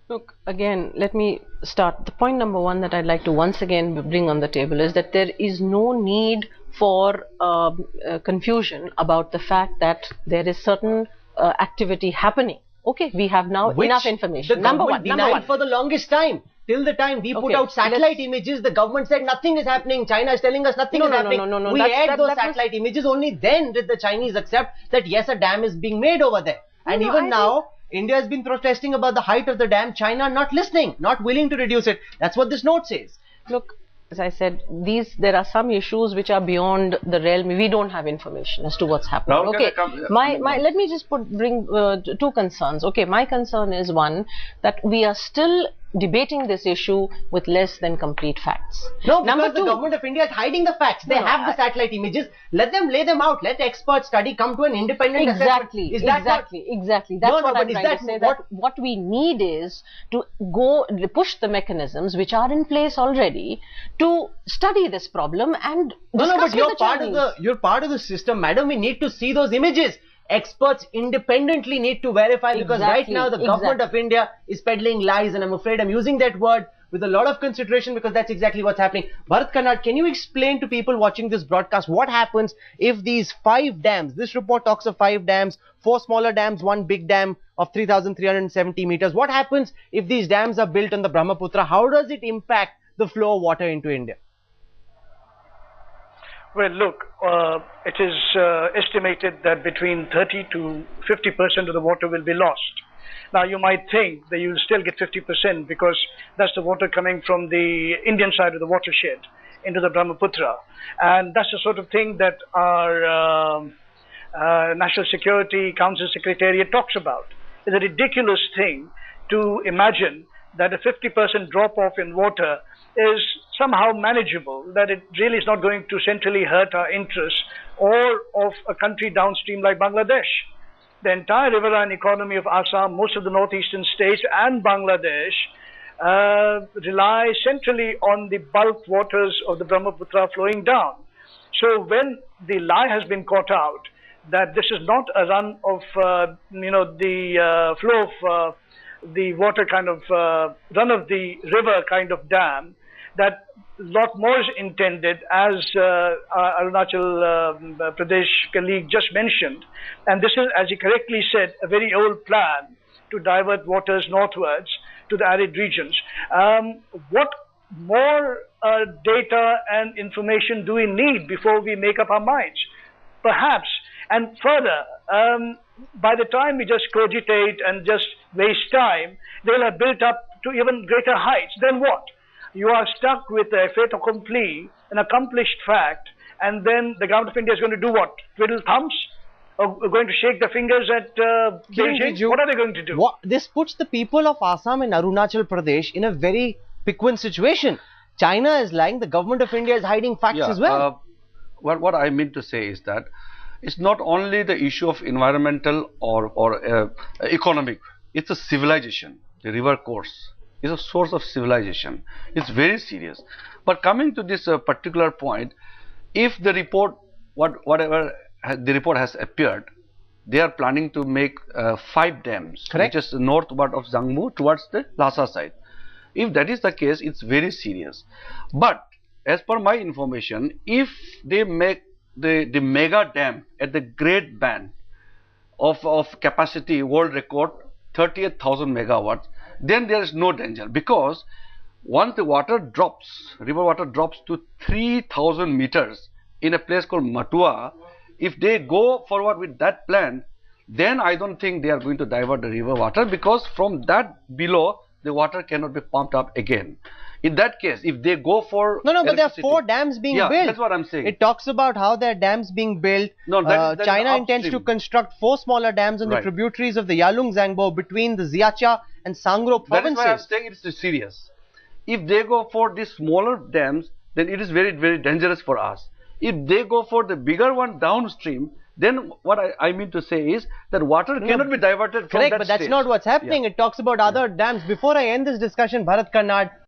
Look, again, let me start. The point number one that I'd like to once again bring on the table is that there is no need for confusion about the fact that there is certain activity happening. Okay, we have now enough information. The Number government one. denied for the longest time. Till the time we put out satellite images, the government said nothing is happening. China is telling us nothing is happening. No. We aired those satellite images. Only then did the Chinese accept that yes, a dam is being made over there. And even now, India has been protesting about the height of the dam. China not listening, not willing to reduce it. That's what this note says. Look, as I said, there are some issues which are beyond the realm. We don't have information as to what's happening. Now, okay, let me just bring two concerns. Okay, my concern is one, that we are still debating this issue with less than complete facts. No, because the government of India is hiding the facts. They have the satellite images. Let them lay them out. Let experts study, come to an independent assessment. Exactly. That's what I'm trying to say. What we need is to push the mechanisms which are in place already to study this problem and discuss but you're part of the system, madam. We need to see those images. Experts independently need to verify, because right now the government of India is peddling lies, and I'm afraid I'm using that word with a lot of consideration because that's exactly what's happening. Bharat Karnad, can you explain to people watching this broadcast what happens if these 5 dams, this report talks of 5 dams, 4 smaller dams, 1 big dam of 3,370 meters. What happens if these dams are built on the Brahmaputra? How does it impact the flow of water into India? Well, look, it is estimated that between 30 to 50% of the water will be lost. Now, you might think that you will still get 50% because that's the water coming from the Indian side of the watershed into the Brahmaputra. And that's the sort of thing that our National Security Council Secretariat talks about. It's a ridiculous thing to imagine that a 50% drop-off in water is somehow manageable, that it really is not going to centrally hurt our interests or of a country downstream like Bangladesh. The entire riverine economy of Assam, most of the northeastern states and Bangladesh rely centrally on the bulk waters of the Brahmaputra flowing down. So when the lie has been caught out that this is not a run of, the flow of the water kind of run of the river kind of dam, that a lot more is intended, as Arunachal Pradesh colleague just mentioned. And this is, as he correctly said, a very old plan to divert waters northwards to the arid regions. What more data and information do we need before we make up our minds? Perhaps, and further, by the time we just cogitate and just waste time, they will have built up to even greater heights. Then what? You are stuck with a fait accompli, an accomplished fact, and then the government of India is going to do what? Twiddle thumbs? Or going to shake their fingers at Beijing? What are they going to do? This puts the people of Assam and Arunachal Pradesh in a very piquant situation. China is lying, the government of India is hiding facts as well. What I mean to say is that it's not only the issue of environmental or economic, it's a civilization. The river course is a source of civilization. It's very serious. But coming to this particular point, if the report, whatever the report has appeared, they are planning to make 5 dams, which is northward of Jangmu towards the Lhasa side. If that is the case, it's very serious. But as per my information, if they make the mega dam at the Great Band of capacity, world record 38,000 megawatts, then there is no danger, because once the water drops, river water drops to 3,000 meters in a place called Matua, if they go forward with that plan, then I don't think they are going to divert the river water, because from that below the water cannot be pumped up again. In that case, if they go for but there are 4 dams being built. That's what I'm saying. It talks about how there are dams being built. China intends to construct 4 smaller dams on the tributaries of the Yalung Zangbo between the Ziacha and Sangro provinces. That is why I'm saying it's serious. If they go for these smaller dams, then it is very, very dangerous for us. If they go for the bigger one downstream, then what I mean to say is that water cannot be diverted from that but that's not what's happening. It talks about other dams. Before I end this discussion, Bharat Karnad,